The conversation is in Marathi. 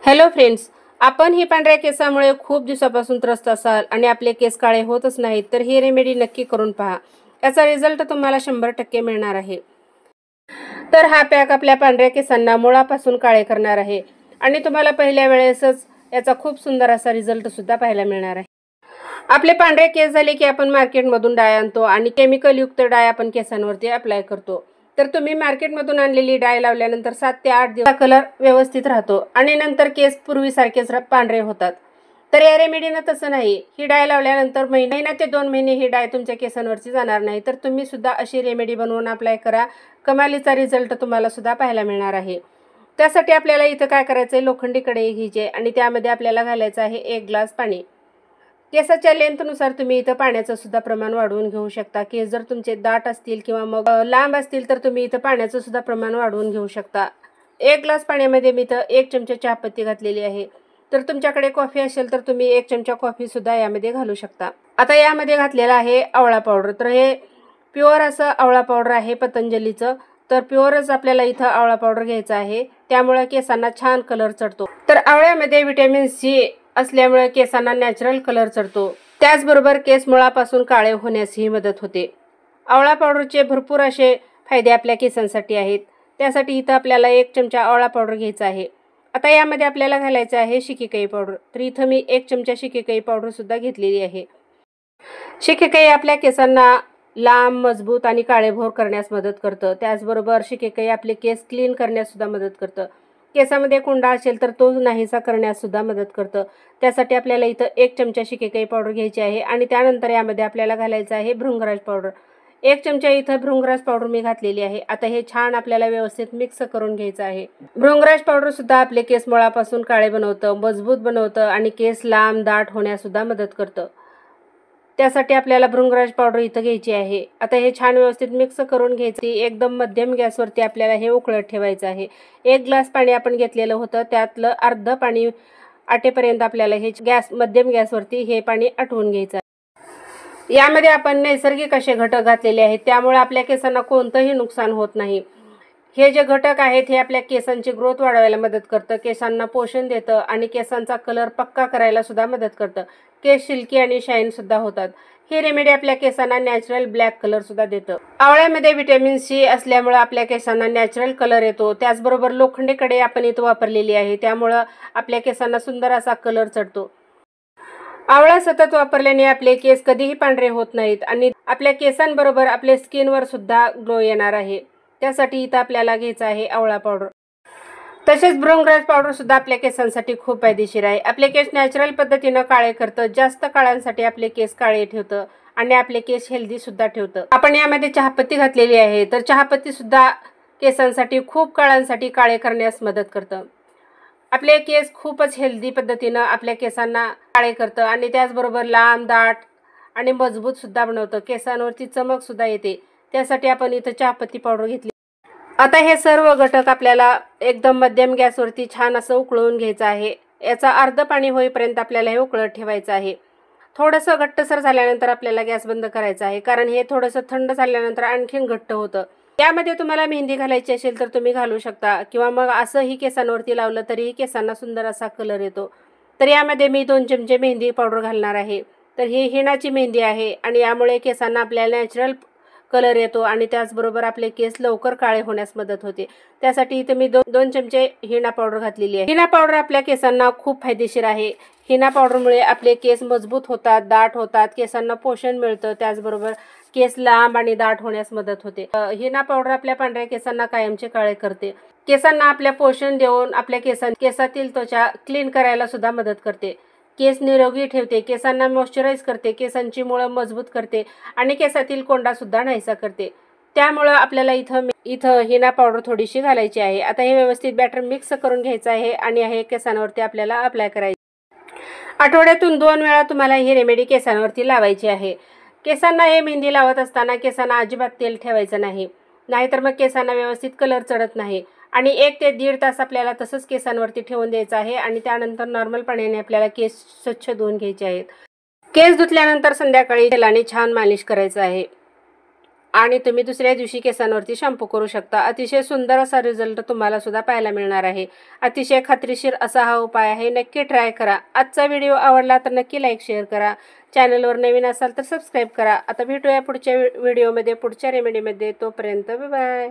हॅलो फ्रेंड्स, आपण ही पांढऱ्या केसामुळे खूप दिवसापासून त्रस्त असाल आणि आपले केस काळे होतच नाहीत तर ही रेमेडी नक्की करून पहा. याचा रिझल्ट तुम्हाला 100% मिळणार आहे. तर हा पॅक आपल्या पांढऱ्या केसांना मुळापासून काळे करणार आहे आणि तुम्हाला पहिल्या वेळेसच याचा खूप सुंदर असा रिझल्ट सुद्धा पाहायला मिळणार आहे. आपले पांढरे केस झाले की आपण मार्केटमधून डाय आणतो आणि केमिकल युक्त डाय आपण केसांवरती अप्लाय करतो. तर तुम्ही मार्केटमधून आणलेली डाय लावल्यानंतर 7 ते 8 दिवस कलर व्यवस्थित राहतो आणि नंतर केस पूर्वीसारखेच पांढरे होतात. तर या रेमेडीनं तसं नाही. ही डाय लावल्यानंतर महिना ते 2 महिने ही डाय तुमच्या केसांवरची जाणार नाही. तर तुम्ही सुद्धा अशी रेमेडी बनवून अप्लाय करा. कमालीचा रिझल्ट तुम्हाला सुद्धा पाहायला मिळणार आहे. त्यासाठी आपल्याला इथं काय करायचं आहे, लोखंडी कढई घ्यायची आणि त्यामध्ये आपल्याला घालायचं आहे 1 ग्लास पाणी. केसाच्या लेंथनुसार तुम्ही इथं पाण्याचं सुद्धा प्रमाण वाढवून घेऊ शकता. केस जर तुमचे दाट असतील किंवा मग लांब असतील तर तुम्ही इथं पाण्याचं सुद्धा प्रमाण वाढवून घेऊ शकता. 1 ग्लास पाण्यामध्ये मी इथं 1 चमचा चहापत्ती घातलेली आहे. तर तुमच्याकडे कॉफी असेल तर तुम्ही 1 चमचा कॉफी सुद्धा यामध्ये घालू शकता. आता यामध्ये घातलेला आहे आवळा पावडर. तर हे प्युअर असं आवळा पावडर आहे पतंजलीचं. तर प्युअरच आपल्याला इथं आवळा पावडर घ्यायचा आहे. त्यामुळे केसांना छान कलर चढतो. तर आवळ्यामध्ये व्हिटॅमिन सी असल्यामुळे केसांना नॅचरल कलर चढतो. त्याचबरोबर केस मुळापासून काळे होण्यासही मदत होते. आवळा पावडरचे भरपूर असे फायदे आपल्या केसांसाठी आहेत. त्यासाठी इथं आपल्याला 1 चमचा आवळा पावडर घ्यायचा आहे. आता यामध्ये आपल्याला घालायचं आहे शिकेकाई पावडर. तर इथं मी 1 चमचा शिकेकाई पावडर सुद्धा घेतलेली आहे. शिकेकाई आपल्या केसांना लांब, मजबूत आणि काळेभोर करण्यास मदत करतं. त्याचबरोबर शिकेकाई आपले केस क्लीन करण्यास सुद्धा मदत करतं. केसामध्ये कोंडा असेल तर तो नाहीसा करण्यास सुद्धा मदत करतं. त्यासाठी आपल्याला इथं 1 चमचा शिकेकाई पावडर घ्यायची आहे आणि त्यानंतर यामध्ये आपल्याला घालायचं आहे भृंगराज पावडर. 1 चमचा इथं भृंगराज पावडर मी घातलेली आहे. आता हे छान आपल्याला व्यवस्थित मिक्स करून घ्यायचं आहे. भृंगराज पावडर सुद्धा आपले केस मुळापासून काळे बनवतं, मजबूत बनवतं आणि केस लांब, दाट होण्यास सुद्धा मदत करतं. त्यासाठी आपल्याला भृंगराज पावडर इथं घ्यायची आहे. आता हे छान व्यवस्थित मिक्स करून घ्यायचे. एकदम मध्यम गॅसवरती आपल्याला हे उकळत ठेवायचं आहे. 1 ग्लास पाणी आपण घेतलेलं होतं, त्यातलं अर्ध पाणी आटेपर्यंत आपल्याला हे मध्यम गॅसवरती हे पाणी आटवून घ्यायचं आहे. यामध्ये आपण नैसर्गिक असे घटक घातलेले आहेत, त्यामुळे आपल्या केसांना कोणतंही नुकसान होत नाही. हे जे घटक आहेत हे आपल्या केसांची ग्रोथ वाढवायला मदत करतं, केसांना पोषण देतं आणि केसांचा कलर पक्का करायला सुद्धा मदत करतं. केस सिल्की आणि शाईन सुद्धा होतात. ही रेमेडी आपल्या केसांना नॅचरल ब्लॅक कलर सुद्धा देतं. आवळ्यामध्ये व्हिटॅमिन सी असल्यामुळे आपल्या केसांना नॅचरल कलर येतो. त्याचबरोबर लोखंडी कढई आपण इथं वापरलेली आहे, त्यामुळं आपल्या केसांना सुंदर असा कलर चढतो. आवळा सतत वापरल्याने आपले केस कधीही पांढरे होत नाहीत आणि आपल्या केसांबरोबर आपल्या स्किनवर सुद्धा ग्लो येणार आहे. त्यासाठी इथं आपल्याला घ्यायचं आहे आवळा पावडर. तसेच भृंगराज पावडर सुद्धा आपल्या केसांसाठी खूप फायदेशीर आहे. आपले केस नॅचरल पद्धतीनं काळे करतं, जास्त काळांसाठी आपले केस काळे ठेवतं आणि आपले केस हेल्दी सुद्धा ठेवतं. आपण यामध्ये चहापत्ती घातलेली आहे, तर चहापत्ती सुद्धा केसांसाठी खूप काळांसाठी काळे करण्यास मदत करतं. आपले केस खूपच हेल्दी पद्धतीनं आपल्या केसांना काळे करतं आणि त्याचबरोबर लांब, दाट आणि मजबूत सुद्धा बनवतं. केसांवरती चमक सुद्धा येते. त्यासाठी आपण इथं चहापत्ती पावडर घेतली. आता हे सर्व घटक आपल्याला एकदम मध्यम गॅसवरती छान असं उकळून घ्यायचं आहे. याचा अर्ध पाणी होईपर्यंत आपल्याला हे उकळत ठेवायचं आहे. थोडंसं घट्टसर झाल्यानंतर आपल्याला गॅस बंद करायचा आहे, कारण हे थोडंसं थंड झाल्यानंतर आणखीन घट्ट होतं. यामध्ये तुम्हाला मेहंदी घालायची असेल तर तुम्ही घालू शकता किंवा मग असंही केसांवरती लावलं तरीही केसांना सुंदर असा कलर येतो. तर यामध्ये मी 2 चमचे मेहंदी पावडर घालणार आहे. तर ही हिनाची मेहंदी आहे आणि यामुळे केसांना आपल्याला नॅचरल कलर येतो आणि त्याचबरोबर आपले केस लवकर काळे होण्यास मदत होते. त्यासाठी इथे मी 2 चमचे हिना पावडर घातलेली आहे. हिना पावडर आपल्या केसांना खूप फायदेशीर आहे. हिना पावडरमुळे आपले केस मजबूत होतात, दाट होतात, केसांना पोषण मिळतं, त्याचबरोबर केस लांब आणि दाट होण्यास मदत होते. हिना पावडर आपल्या पांढऱ्या केसांना कायमचे काळे करते. केसांना आपल्या पोषण देऊन आपल्या केसातील त्वचा क्लीन करायला सुद्धा मदत करते. केस निरोगी ठेवते, केसांना मॉइश्चराईज करते, केसांची मुळं मजबूत करते आणि केसातील कोंडा सुद्धा नाहीसा करते. त्यामुळं आपल्याला इथं हिना पावडर थोडीशी घालायची आहे. आता हे व्यवस्थित बॅटर मिक्स करून घ्यायचं आहे आणि हे केसांवरती आपल्याला अप्लाय करायचं. आठवड्यातून 2 वेळा तुम्हाला ही रेमेडी केसांवरती लावायची आहे. केसांना हे मेहंदी लावत असताना केसांना अजिबात तेल ठेवायचं नाही, नाहीतर मग केसांना व्यवस्थित कलर चढत नाही. आणि 1 ते 1.5 तास आपल्याला तसंच केसांवरती ठेवून द्यायचं आहे आणि त्यानंतर नॉर्मल पाण्याने आपल्याला केस स्वच्छ धुवून घ्यायचे आहेत. केस धुतल्यानंतर संध्याकाळी तेलाने छान मालिश करायचं आहे. आणि तुम्ही दुसऱ्या दिवशी केसांवरती शॅम्पू करू शकता. अतिशय सुंदर असा रिझल्ट तुम्हाला सुद्धा पाहायला मिळणार आहे. अतिशय खात्रीशीर असा हा उपाय आहे. नक्की ट्राय करा. आजचा व्हिडिओ आवडला तर नक्की लाईक शेअर करा. चॅनलवर नवीन असाल तर सबस्क्राईब करा. आता भेटूया पुढच्या व्हिडिओमध्ये, पुढच्या रेमेडीमध्ये. तोपर्यंत बाय बाय.